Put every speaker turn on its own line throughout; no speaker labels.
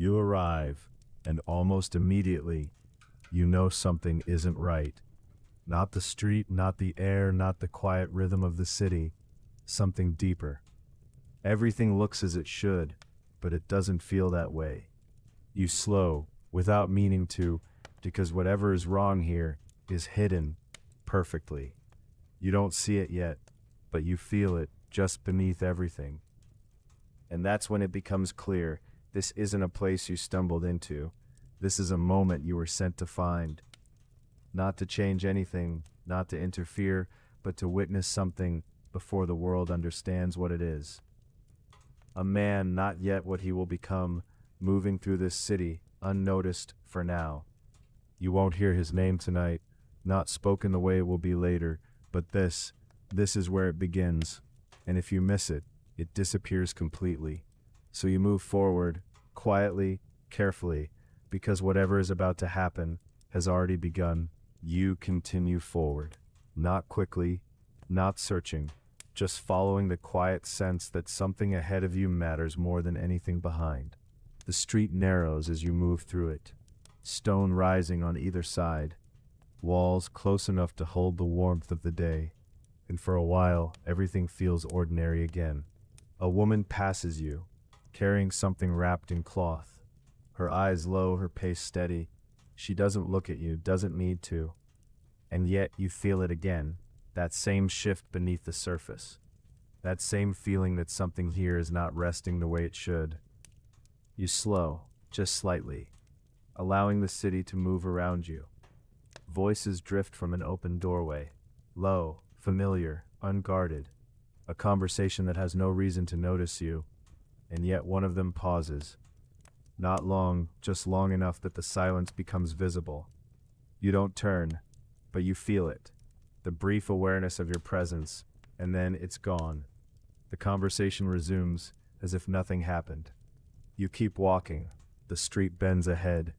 You arrive, and almost immediately, you know something isn't right. Not the street, not the air, not the quiet rhythm of the city. Something deeper. Everything looks as it should, but it doesn't feel that way. You slow, without meaning to, because whatever is wrong here is hidden perfectly. You don't see it yet, but you feel it just beneath everything. And that's when it becomes clear, this isn't a place you stumbled into. This is a moment you were sent to find. Not to change anything, not to interfere, but to witness something before the world understands what it is. A man not yet what he will become, moving through this city, unnoticed for now. You won't hear his name tonight, not spoken the way it will be later, but this is where it begins. And if you miss it, it disappears completely. So you move forward, quietly, carefully, because whatever is about to happen has already begun. You continue forward, not quickly, not searching, just following the quiet sense that something ahead of you matters more than anything behind. The street narrows as you move through it, stone rising on either side, walls close enough to hold the warmth of the day, and for a while everything feels ordinary again. A woman passes you, carrying something wrapped in cloth. Her eyes low, her pace steady. She doesn't look at you, doesn't need to. And yet you feel it again, that same shift beneath the surface. That same feeling that something here is not resting the way it should. You slow, just slightly, allowing the city to move around you. Voices drift from an open doorway, low, familiar, unguarded. A conversation that has no reason to notice you, and yet one of them pauses. Not long, just long enough that the silence becomes visible. You don't turn, but you feel it. The brief awareness of your presence, and then it's gone. The conversation resumes as if nothing happened. You keep walking. The street bends ahead,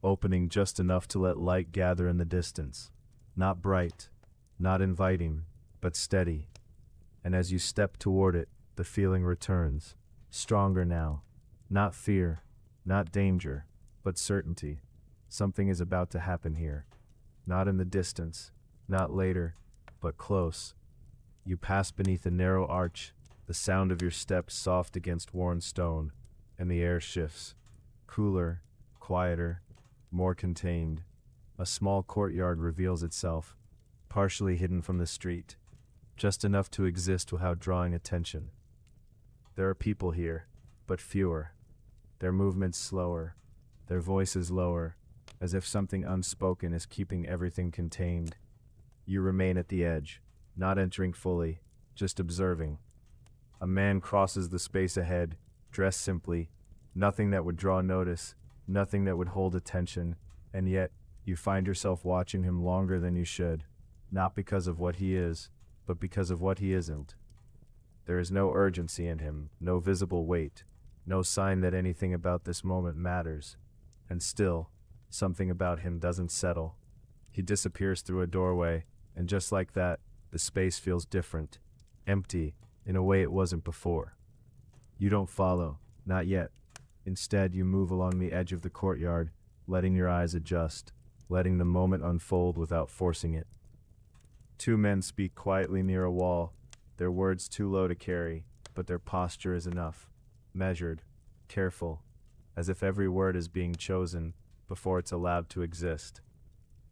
opening just enough to let light gather in the distance. Not bright, not inviting, but steady. And as you step toward it, the feeling returns. Stronger now. Not fear, not danger, but certainty. Something is about to happen here. Not in the distance, not later, but close. You pass beneath a narrow arch, the sound of your steps soft against worn stone, and the air shifts. Cooler, quieter, more contained. A small courtyard reveals itself, partially hidden from the street, just enough to exist without drawing attention. There are people here, but fewer. Their movements slower, their voices lower, as if something unspoken is keeping everything contained. You remain at the edge, not entering fully, just observing. A man crosses the space ahead, dressed simply, nothing that would draw notice, nothing that would hold attention, and yet you find yourself watching him longer than you should, not because of what he is, but because of what he isn't. There is no urgency in him, no visible weight, no sign that anything about this moment matters. And still, something about him doesn't settle. He disappears through a doorway, and just like that, the space feels different, empty, in a way it wasn't before. You don't follow, not yet. Instead, you move along the edge of the courtyard, letting your eyes adjust, letting the moment unfold without forcing it. Two men speak quietly near a wall, their words too low to carry, but their posture is enough. Measured, careful, as if every word is being chosen before it's allowed to exist.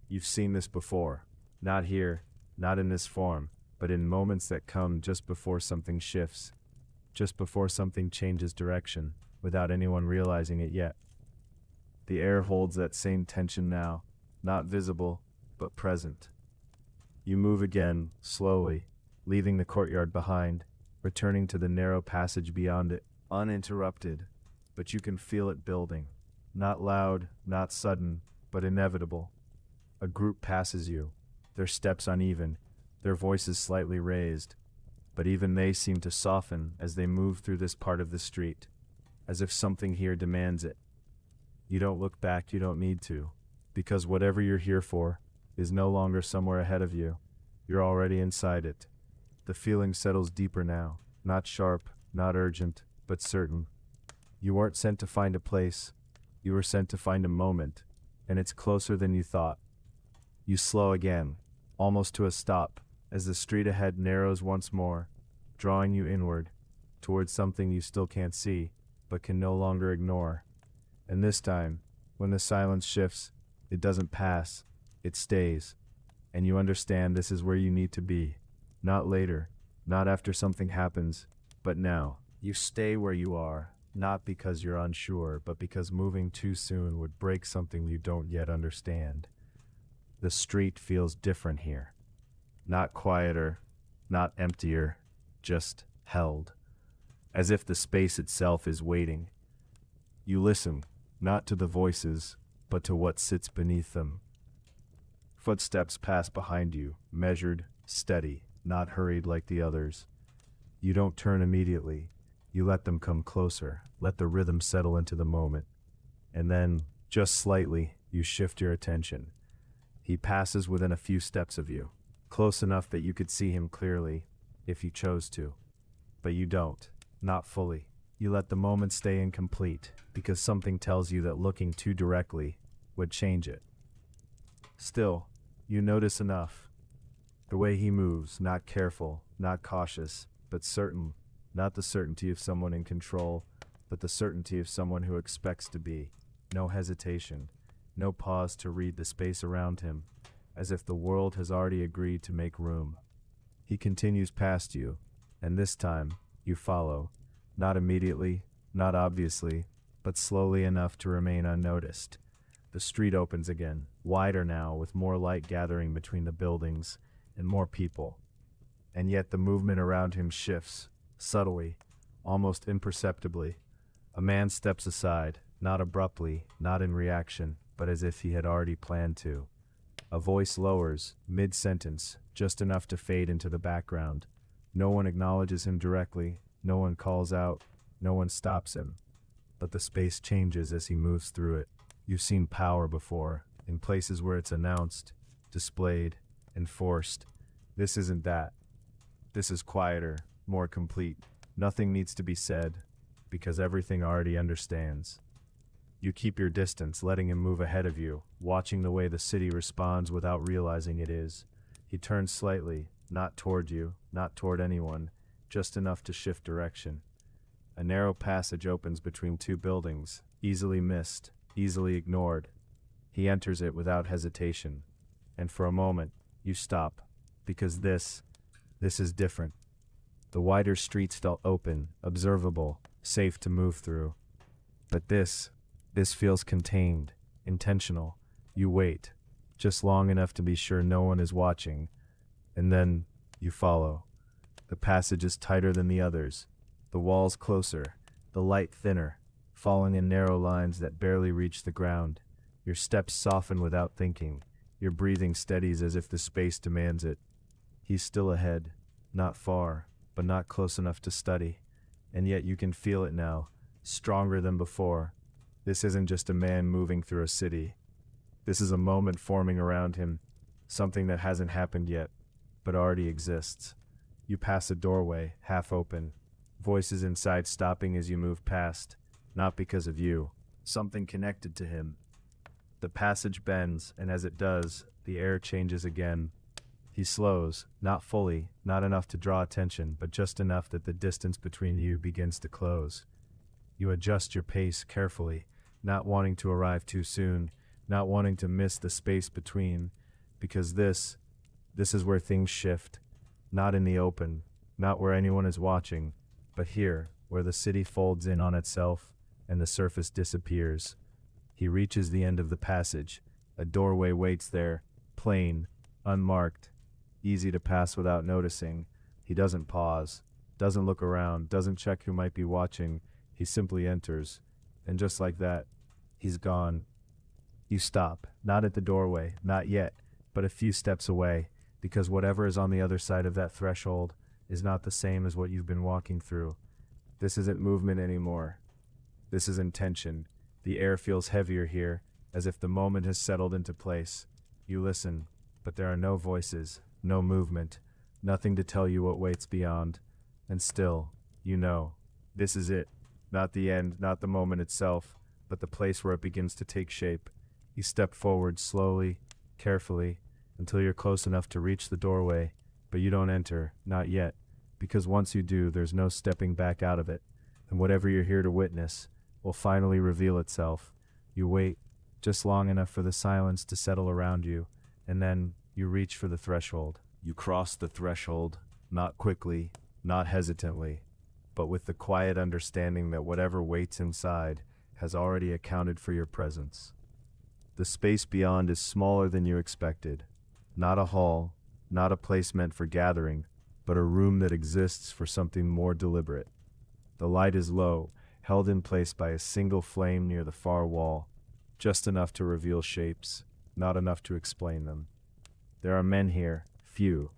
You've seen this before, not here, not in this form, but in moments that come just before something shifts, just before something changes direction, without anyone realizing it yet. The air holds that same tension now, not visible, but present. You move again, slowly, leaving the courtyard behind, returning to the narrow passage beyond it, uninterrupted, but you can feel it building. Not loud, not sudden, but inevitable. A group passes you, their steps uneven, their voices slightly raised, but even they seem to soften as they move through this part of the street, as if something here demands it. You don't look back, you don't need to, because whatever you're here for is no longer somewhere ahead of you. You're already inside it. The feeling settles deeper now, not sharp, not urgent, but certain. You weren't sent to find a place, You were sent to find a moment, and it's closer than you thought. You slow again, almost to a stop, as the street ahead narrows once more, drawing you inward, towards something you still can't see, but can no longer ignore. And this time, when the silence shifts, it doesn't pass, it stays. And you understand this is where you need to be. Not later, not after something happens, but now. You stay where you are, not because you're unsure, but because moving too soon would break something you don't yet understand. The street feels different here. Not quieter, not emptier, just held. As if the space itself is waiting. You listen, not to the voices, but to what sits beneath them. Footsteps pass behind you, measured, steady, not hurried like the others. You don't turn immediately. You let them come closer, let the rhythm settle into the moment. And then, just slightly, you shift your attention. He passes within a few steps of you, close enough that you could see him clearly, if you chose to. But you don't, not fully. You let the moment stay incomplete, because something tells you that looking too directly would change it. Still, you notice enough. The way he moves, not careful, not cautious, but certain. Not the certainty of someone in control, but the certainty of someone who expects to be. No hesitation, no pause to read the space around him, as if the world has already agreed to make room. He continues past you, and this time, you follow. Not immediately, not obviously, but slowly enough to remain unnoticed. The street opens again, wider now, with more light gathering between the buildings, and more people. And yet the movement around him shifts, subtly, almost imperceptibly. A man steps aside, not abruptly, not in reaction, but as if he had already planned to. A voice lowers, mid-sentence, just enough to fade into the background. No one acknowledges him directly, no one calls out, no one stops him. But the space changes as he moves through it. You've seen power before, in places where it's announced, displayed, enforced. This isn't that. This is quieter, more complete. Nothing needs to be said, because everything already understands. You keep your distance, letting him move ahead of you, watching the way the city responds without realizing it is. He turns slightly, not toward you, not toward anyone, just enough to shift direction. A narrow passage opens between two buildings, easily missed, easily ignored. He enters it without hesitation. And for a moment, you stop, because this is different. The wider streets felt open, observable, safe to move through. But this feels contained, intentional. You wait, just long enough to be sure no one is watching, and then you follow. The passage is tighter than the others, the walls closer, the light thinner, falling in narrow lines that barely reach the ground. Your steps soften without thinking, your breathing steadies as if the space demands it. He's still ahead, not far, but not close enough to study, and yet you can feel it now, stronger than before. This isn't just a man moving through a city. This is a moment forming around him, something that hasn't happened yet, but already exists. You pass a doorway, half open, voices inside stopping as you move past, not because of you, something connected to him. The passage bends, and as it does, the air changes again. He slows, not fully, not enough to draw attention, but just enough that the distance between you begins to close. You adjust your pace carefully, not wanting to arrive too soon, not wanting to miss the space between, because this is where things shift, not in the open, not where anyone is watching, but here, where the city folds in on itself and the surface disappears. He reaches the end of the passage. A doorway waits there, plain, unmarked, easy to pass without noticing. He doesn't pause, doesn't look around, doesn't check who might be watching. He simply enters, and just like that, he's gone. You stop, not at the doorway, not yet, but a few steps away, because whatever is on the other side of that threshold is not the same as what you've been walking through. This isn't movement anymore. This is intention. The air feels heavier here, as if the moment has settled into place. You listen, but there are no voices, no movement, nothing to tell you what waits beyond. And still, you know, this is it. Not the end, not the moment itself, but the place where it begins to take shape. You step forward slowly, carefully, until you're close enough to reach the doorway, but you don't enter, not yet, because once you do, there's no stepping back out of it, and whatever you're here to witness will finally reveal itself. You wait, just long enough for the silence to settle around you, and then you reach for the threshold. You cross the threshold, not quickly, not hesitantly, but with the quiet understanding that whatever waits inside has already accounted for your presence. The space beyond is smaller than you expected. Not a hall, not a place meant for gathering, but a room that exists for something more deliberate. The light is low, held in place by a single flame near the far wall, just enough to reveal shapes, not enough to explain them. There are men here, few.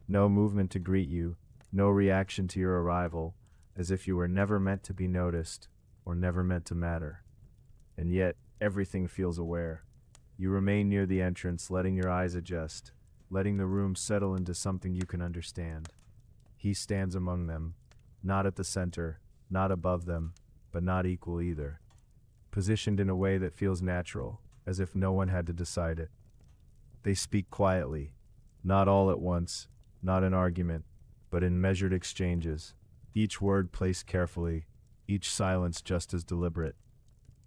No movement to greet you, no reaction to your arrival, as if you were never meant to be noticed or never meant to matter. And yet, everything feels aware. You remain near the entrance, letting your eyes adjust, letting the room settle into something you can understand. He stands among them, not at the center, not above them, but not equal either. Positioned in a way that feels natural, as if no one had to decide it. They speak quietly, not all at once, not in argument, but in measured exchanges, each word placed carefully, each silence just as deliberate.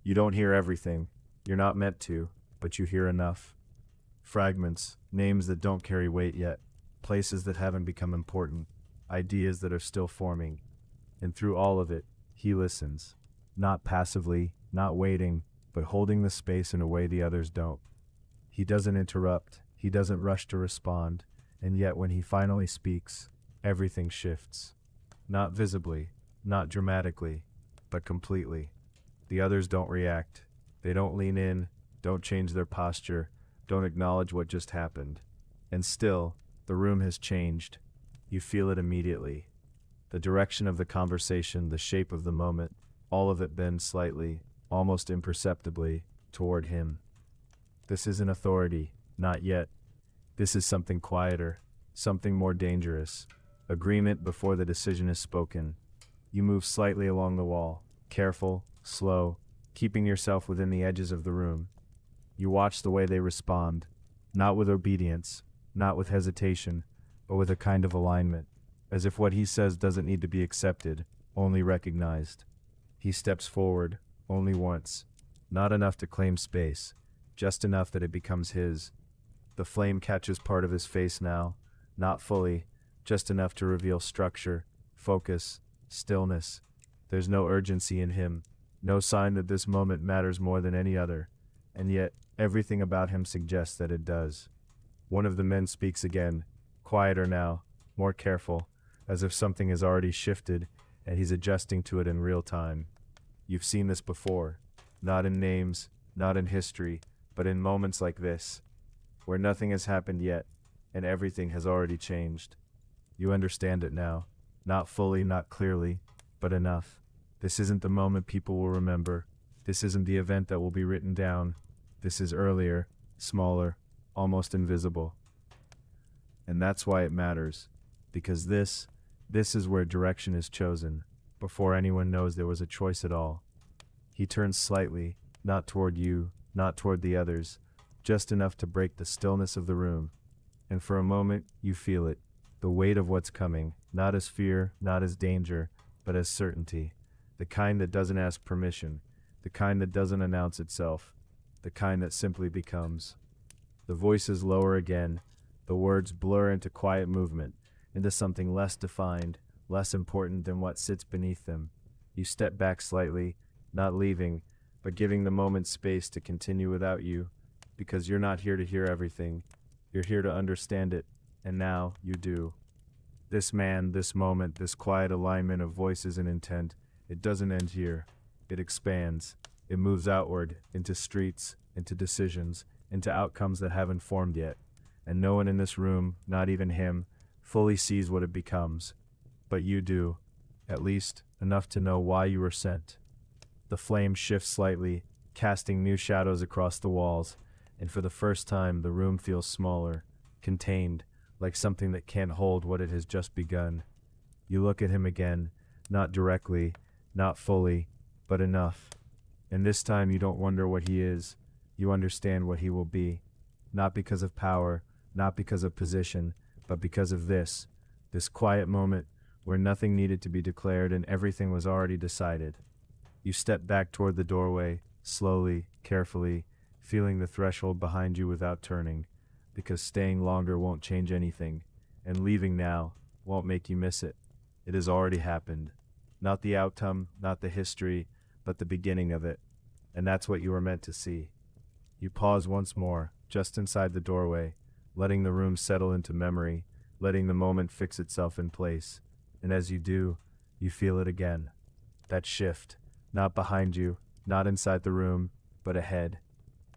You don't hear everything, you're not meant to, but you hear enough. Fragments, names that don't carry weight yet, places that haven't become important, ideas that are still forming. And through all of it, he listens, not passively, not waiting, but holding the space in a way the others don't. He doesn't interrupt, he doesn't rush to respond, and yet when he finally speaks, everything shifts. Not visibly, not dramatically, but completely. The others don't react. They don't lean in, don't change their posture, don't acknowledge what just happened. And still, the room has changed. You feel it immediately. The direction of the conversation, the shape of the moment, all of it bends slightly, almost imperceptibly, toward him. This isn't authority, not yet. This is something quieter, something more dangerous. Agreement before the decision is spoken. You move slightly along the wall, careful, slow, keeping yourself within the edges of the room. You watch the way they respond, not with obedience, not with hesitation, but with a kind of alignment, as if what he says doesn't need to be accepted, only recognized. He steps forward, only once, not enough to claim space, just enough that it becomes his. The flame catches part of his face now, not fully, just enough to reveal structure, focus, stillness. There's no urgency in him, no sign that this moment matters more than any other, and yet everything about him suggests that it does. One of the men speaks again, quieter now, more careful, as if something has already shifted and he's adjusting to it in real time. You've seen this before, not in names, not in history, but in moments like this, where nothing has happened yet and everything has already changed. You understand it now, not fully, not clearly, but enough. This isn't the moment people will remember. This isn't the event that will be written down. This is earlier, smaller, almost invisible. And that's why it matters, because this is where direction is chosen, before anyone knows there was a choice at all. He turns slightly, not toward you, not toward the others, just enough to break the stillness of the room. And for a moment, you feel it, the weight of what's coming, not as fear, not as danger, but as certainty. The kind that doesn't ask permission, the kind that doesn't announce itself, the kind that simply becomes. The voices lower again, the words blur into quiet movement, into something less defined, less important than what sits beneath them. You step back slightly, not leaving, but giving the moment space to continue without you, because you're not here to hear everything. You're here to understand it, and now you do. This man, this moment, this quiet alignment of voices and intent, it doesn't end here. It expands. It moves outward, into streets, into decisions, into outcomes that haven't formed yet. And no one in this room, not even him, fully sees what it becomes. But you do, at least enough to know why you were sent. The flame shifts slightly, casting new shadows across the walls, and for the first time the room feels smaller, contained, like something that can't hold what it has just begun. You look at him again, not directly, not fully, but enough. And this time you don't wonder what he is, you understand what he will be. Not because of power, not because of position, but because of this quiet moment where nothing needed to be declared and everything was already decided. You step back toward the doorway, slowly, carefully, feeling the threshold behind you without turning, because staying longer won't change anything, and leaving now won't make you miss it. It has already happened. Not the outcome, not the history, but the beginning of it. And that's what you were meant to see. You pause once more, just inside the doorway, letting the room settle into memory, letting the moment fix itself in place. And as you do, you feel it again. That shift, not behind you, not inside the room, but ahead.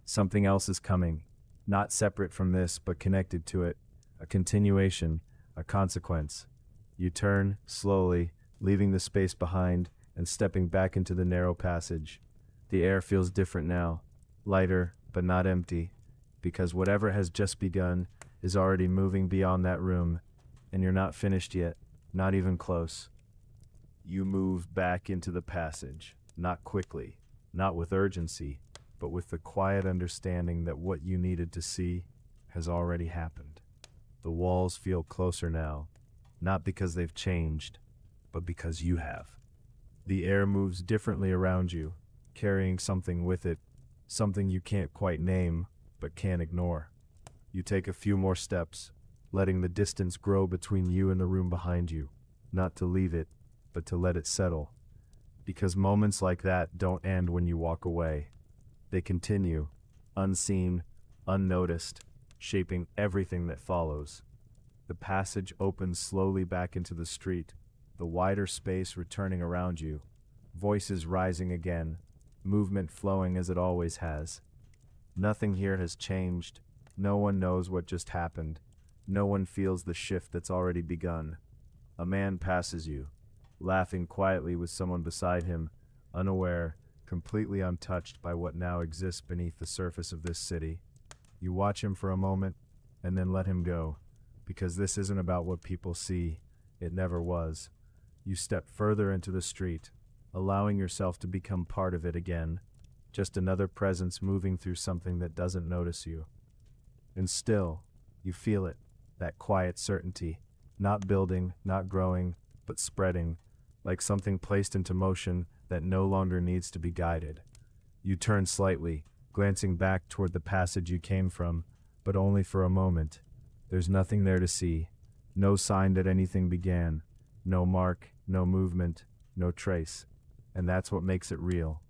Something else is coming, not separate from this, but connected to it, a continuation, a consequence. You turn, slowly, leaving the space behind and stepping back into the narrow passage. The air feels different now, lighter, but not empty, because whatever has just begun is already moving beyond that room, and you're not finished yet, not even close. You move back into the passage, not quickly, not with urgency, but with the quiet understanding that what you needed to see has already happened. The walls feel closer now, not because they've changed, but because you have. The air moves differently around you, carrying something with it, something you can't quite name, but can't ignore. You take a few more steps, letting the distance grow between you and the room behind you, not to leave it, but to let it settle. Because moments like that don't end when you walk away. They continue, unseen, unnoticed, shaping everything that follows. The passage opens slowly back into the street, the wider space returning around you, voices rising again, movement flowing as it always has. Nothing here has changed. No one knows what just happened. No one feels the shift that's already begun. A man passes you, laughing quietly with someone beside him, unaware, completely untouched by what now exists beneath the surface of this city. You watch him for a moment, and then let him go, because this isn't about what people see. It never was. You step further into the street, allowing yourself to become part of it again, just another presence moving through something that doesn't notice you. And still, you feel it, that quiet certainty, not building, not growing, but spreading, like something placed into motion that no longer needs to be guided. You turn slightly, glancing back toward the passage you came from, but only for a moment. There's nothing there to see, no sign that anything began, no mark, no movement, no trace. And that's what makes it real,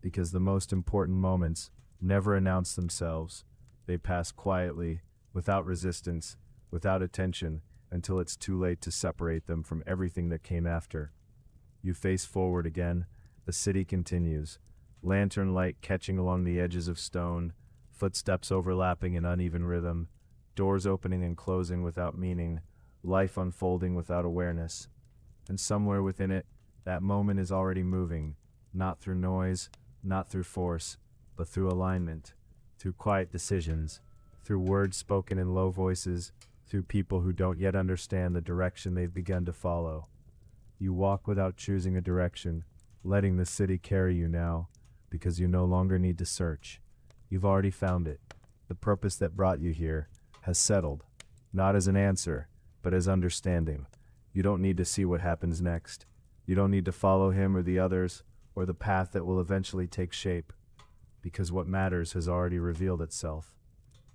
because the most important moments never announce themselves. They pass quietly, without resistance, without attention, until it's too late to separate them from everything that came after. You face forward again. The city continues, lantern light catching along the edges of stone, footsteps overlapping in uneven rhythm, doors opening and closing without meaning, life unfolding without awareness. And somewhere within it, that moment is already moving, not through noise, not through force, but through alignment, through quiet decisions, through words spoken in low voices, through people who don't yet understand the direction they've begun to follow. You walk without choosing a direction, letting the city carry you now, because you no longer need to search. You've already found it. The purpose that brought you here has settled, not as an answer, but as understanding. You don't need to see what happens next. You don't need to follow him or the others, or the path that will eventually take shape, because what matters has already revealed itself.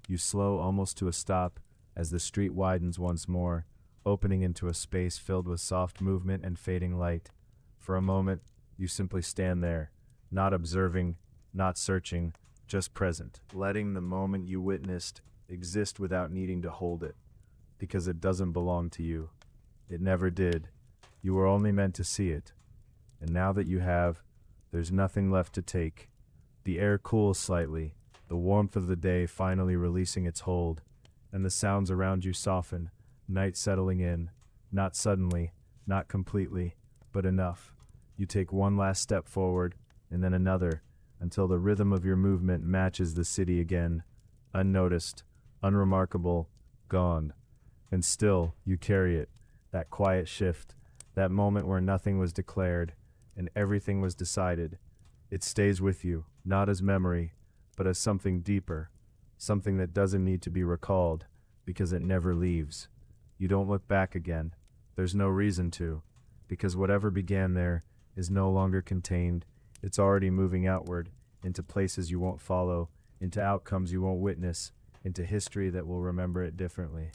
You slow almost to a stop as the street widens once more, opening into a space filled with soft movement and fading light. For a moment, you simply stand there, not observing, not searching, just present, letting the moment you witnessed exist without needing to hold it, because it doesn't belong to you. It never did. You were only meant to see it. And now that you have, there's nothing left to take. The air cools slightly, the warmth of the day finally releasing its hold, and the sounds around you soften, night settling in, not suddenly, not completely, but enough. You take one last step forward, and then another, until the rhythm of your movement matches the city again, unnoticed, unremarkable, gone. And still, you carry it, that quiet shift, that moment where nothing was declared, and everything was decided. It stays with you, not as memory, but as something deeper, something that doesn't need to be recalled, because it never leaves. You don't look back again. There's no reason to, because whatever began there is no longer contained. It's already moving outward, into places you won't follow, into outcomes you won't witness, into history that will remember it differently.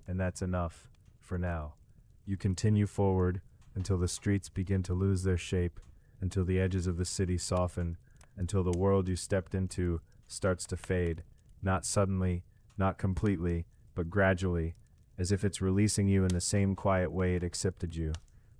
And that's enough, for now. You continue forward until the streets begin to lose their shape, until the edges of the city soften, until the world you stepped into starts to fade, not suddenly, not completely, but gradually, as if it's releasing you in the same quiet way it accepted you.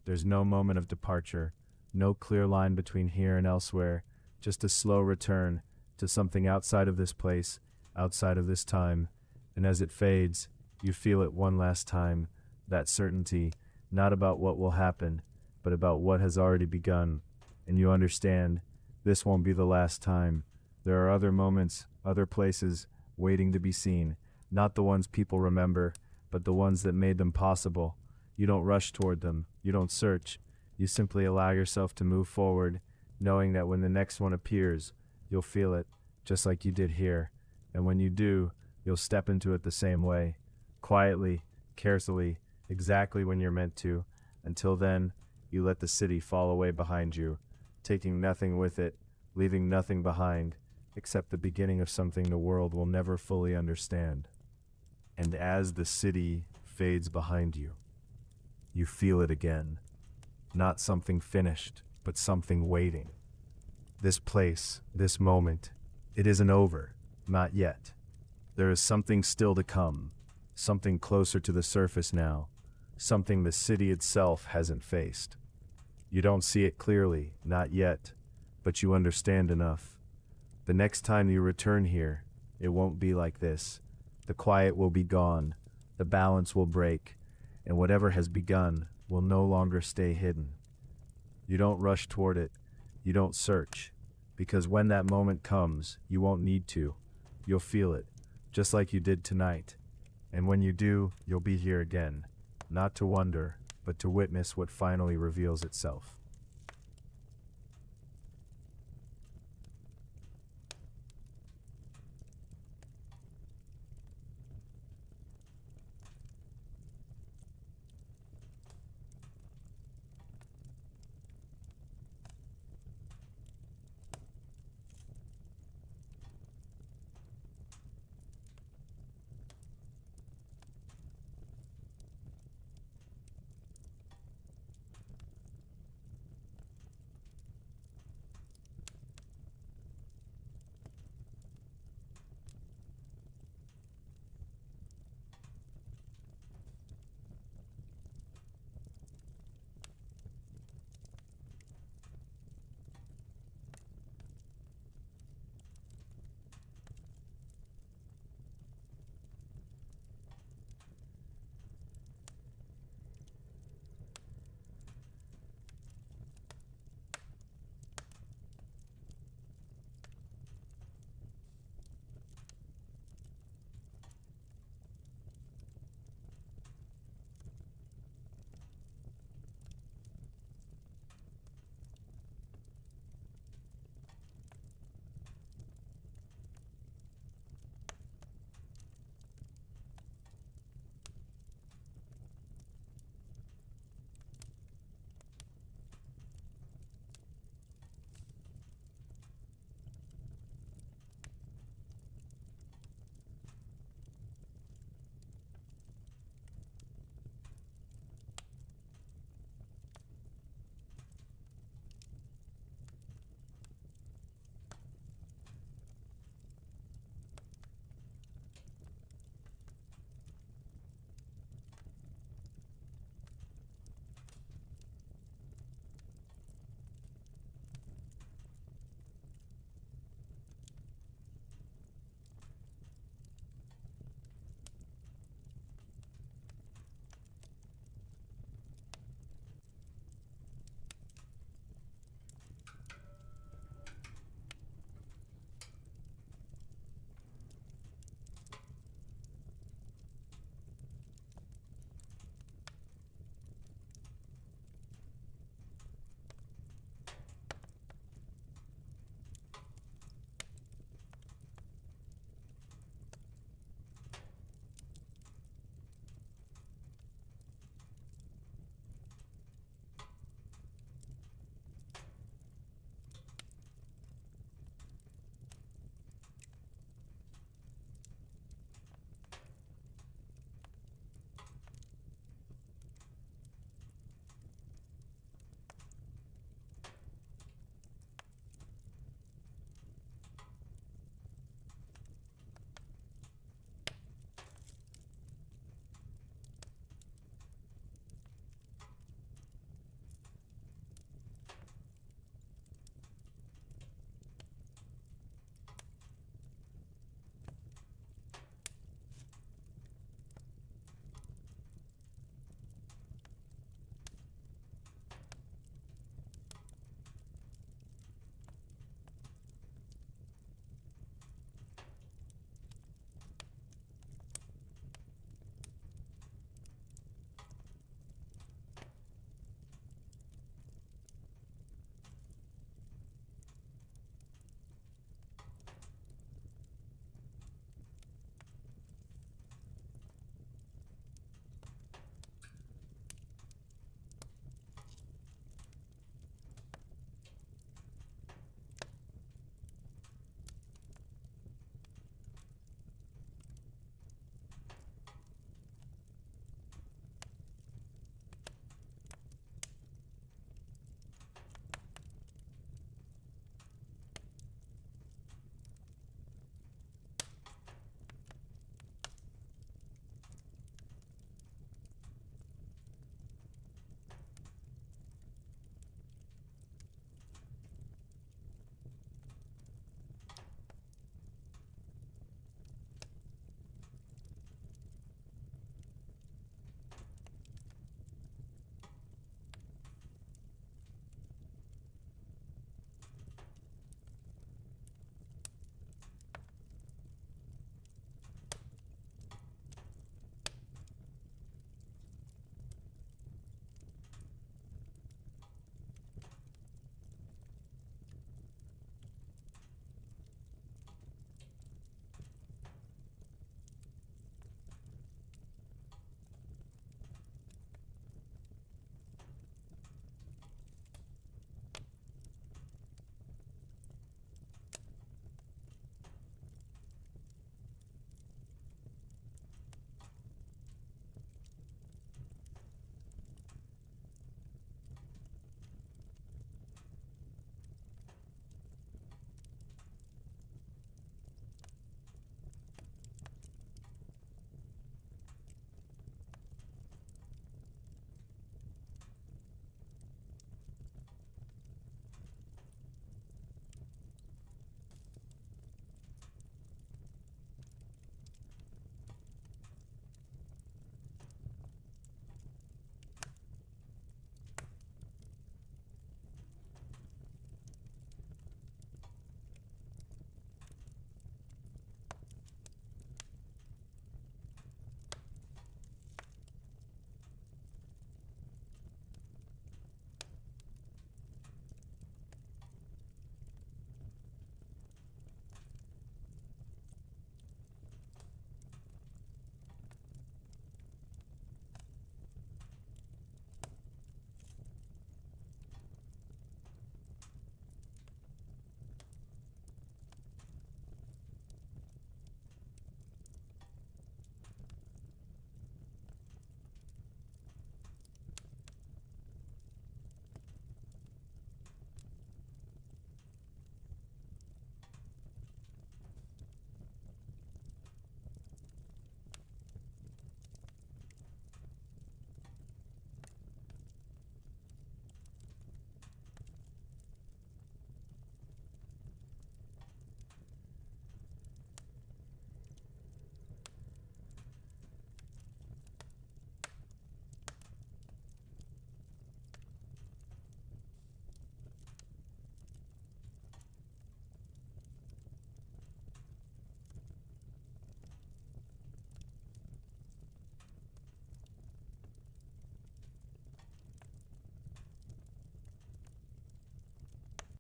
There's no moment of departure, no clear line between here and elsewhere, just a slow return to something outside of this place, outside of this time, and as it fades, you feel it one last time, that certainty, not about what will happen, but about what has already begun, and you understand, this won't be the last time. There are other moments, other places, waiting to be seen, not the ones people remember, but the ones that made them possible. You don't rush toward them, you don't search, you simply allow yourself to move forward, knowing that when the next one appears, you'll feel it, just like you did here, and when you do, you'll step into it the same way, quietly, carefully, exactly when you're meant to. Until then, you let the city fall away behind you, taking nothing with it, leaving nothing behind, except the beginning of something the world will never fully understand. And as the city fades behind you, you feel it again. Not something finished, but something waiting. This place, this moment, it isn't over, not yet. There is something still to come, something closer to the surface now, something the city itself hasn't faced. You don't see it clearly, not yet, but you understand enough. The next time you return here, it won't be like this. The quiet will be gone, the balance will break, and whatever has begun will no longer stay hidden. You don't rush toward it, you don't search, because when that moment comes, you won't need to. You'll feel it, just like you did tonight. And when you do, you'll be here again, not to wonder, but to witness what finally reveals itself.